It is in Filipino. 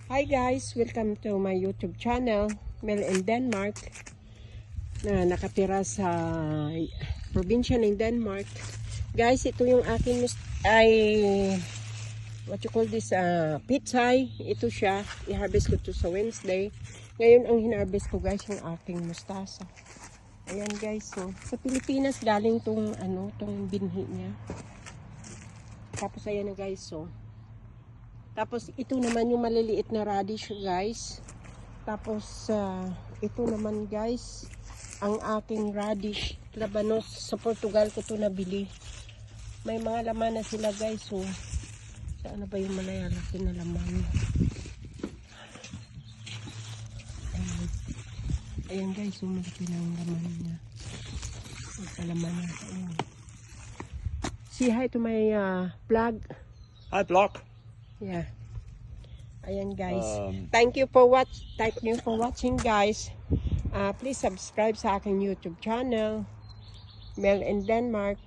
Hi guys, welcome to my YouTube channel, Mel in Denmark, na nakatira sa probinsya ng Denmark. Guys, ito yung aking what you call this, pitsay. Ito siya, i-harvest ko to sa Wednesday. Ngayon ang hinarvest ko guys yung aking mustasa. Ayan guys, so sa Pilipinas galing tong binhi niya. Tapos ayan na guys, so tapos ito naman yung maliliit na radish guys. Tapos ito naman guys ang aking radish labanos. Sa Portugal ko to nabili. May mga laman na sila guys. So saan na ba yung malalaki na laman? Ayan guys, yung malaki na yung laman niya. Magkalaman na. Ayan. Say hi to my vlog. Hi, Block. Yeah. Ayan guys. Thank you for watching guys. Please subscribe sa aking YouTube channel, Mel in Denmark.